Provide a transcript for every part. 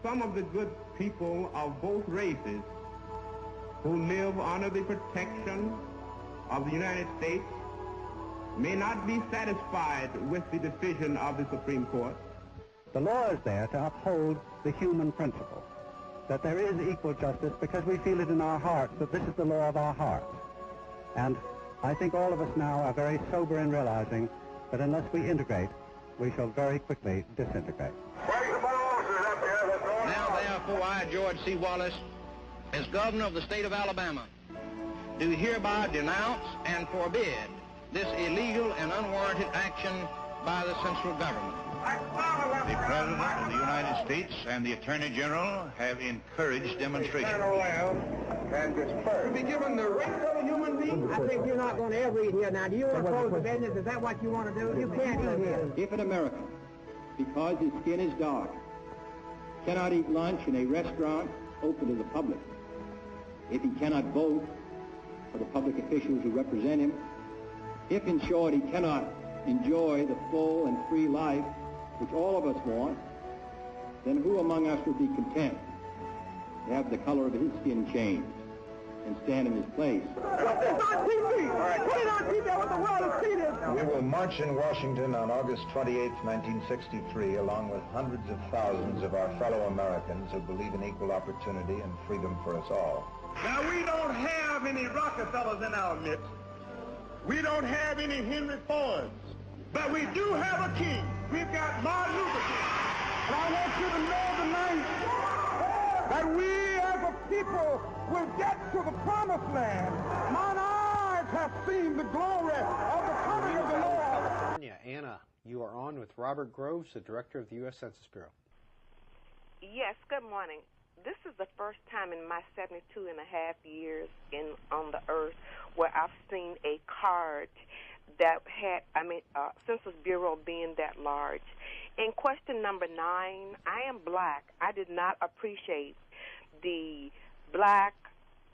some of the good people of both races who live under the protection of the United States may not be satisfied with the decision of the Supreme Court. The law is there to uphold the human principle, that there is equal justice because we feel it in our hearts, that this is the law of our hearts. And I think all of us now are very sober in realizing that unless we integrate, we shall very quickly disintegrate. Now, therefore, I, George C. Wallace, as governor of the state of Alabama, do hereby denounce and forbid this illegal and unwarranted action by the central government. The President of the United States and the Attorney General have encouraged demonstrations. To be given the rights of a human being? I think you're not going to ever eat here. Now, do you want to close the business? Is that what you want to do? You can't eat here. If an American, because his skin is dark, cannot eat lunch in a restaurant open to the public, if he cannot vote for the public officials who represent him, if, in short, he cannot enjoy the full and free life which all of us want, then who among us would be content to have the color of his skin changed and stand in his place? Put it on TV! Put it on TV! I want the world to see this! We will march in Washington on August 28, 1963, along with hundreds of thousands of our fellow Americans who believe in equal opportunity and freedom for us all. Now, we don't have any Rockefellers in our midst. We don't have any Henry Fords. But we do have a king. We've got Martin Luther King. And I want you to know tonight that we as a people will get to the promised land. Mine eyes have seen the glory of the coming of the Lord. Anna, you are on with Robert Groves, the director of the U.S. Census Bureau. Yes, good morning. This is the first time in my 72 and a half years on the earth where I've seen a card that had, Census Bureau being that large. In question number 9, I am black. I did not appreciate the black,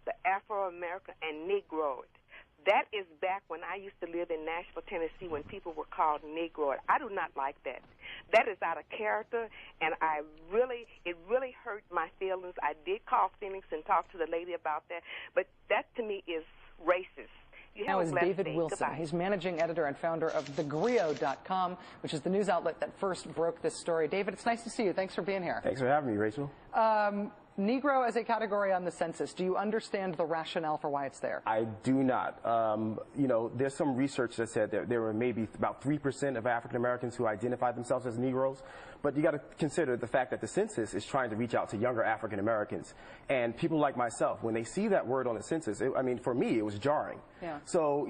the Afro-American, and Negroid. That is back when I used to live in Nashville, Tennessee, when people were called Negroid. I do not like that. That is out of character, and it really hurt my feelings. I did call Phoenix and talk to the lady about that, but that to me is racist. Now is David Wilson. Goodbye. He's managing editor and founder of thegrio.com, which is the news outlet that first broke this story. David, it's nice to see you. Thanks for being here. Thanks for having me, Rachel. Negro as a category on the census, do you understand the rationale for why it's there? I do not. There's some research that said there were maybe about 3% of African Americans who identify themselves as Negroes. But you got to consider the fact that the census is trying to reach out to younger African Americans. And people like myself, when they see that word on the census, for me, it was jarring. Yeah. So,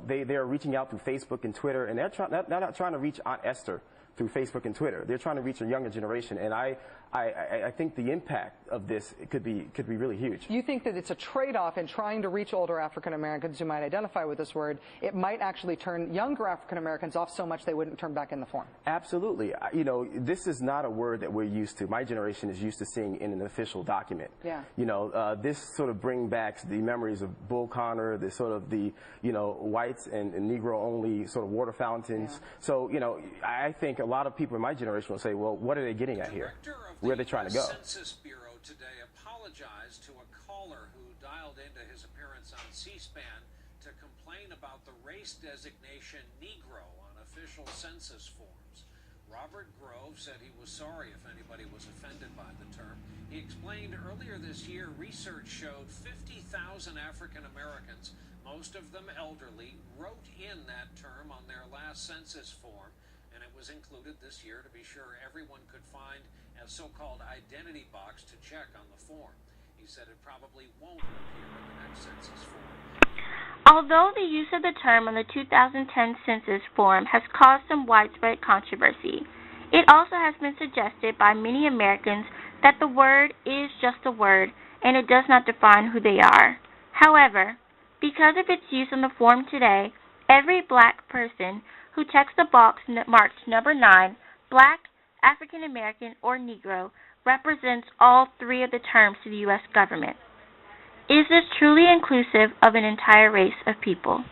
they're reaching out through Facebook and Twitter, and they're not trying to reach Aunt Esther through Facebook and Twitter. They're trying to reach a younger generation, and I think the impact of this could be really huge. You think that it's a trade-off in trying to reach older African Americans who might identify with this word? It might actually turn younger African Americans off so much they wouldn't turn back in the form. Absolutely. This is not a word that we're used to. My generation is used to seeing in an official document. Yeah. This sort of brings back the memories of Bull Connor, the sort of the whites and Negro-only sort of water fountains. Yeah. So I think a lot of people in my generation will say, well, what are they getting at here? Where are they trying to go? The Census Bureau today apologized to a caller who dialed into his appearance on C-SPAN to complain about the race designation Negro on official census forms. Robert Groves said he was sorry if anybody was offended by the term. He explained earlier this year research showed 50,000 African Americans, most of them elderly, wrote in that term on their last census form, and it was included this year to be sure everyone could find a so-called identity box to check on the form. He said it probably won't appear in the next census form. Although the use of the term on the 2010 census form has caused some widespread controversy, it also has been suggested by many Americans that the word is just a word and it does not define who they are. However, because of its use on the form today, every black person who checks the box marked number 9, black, African American, or Negro, represents all 3 of the terms to the U.S. government. Is this truly inclusive of an entire race of people?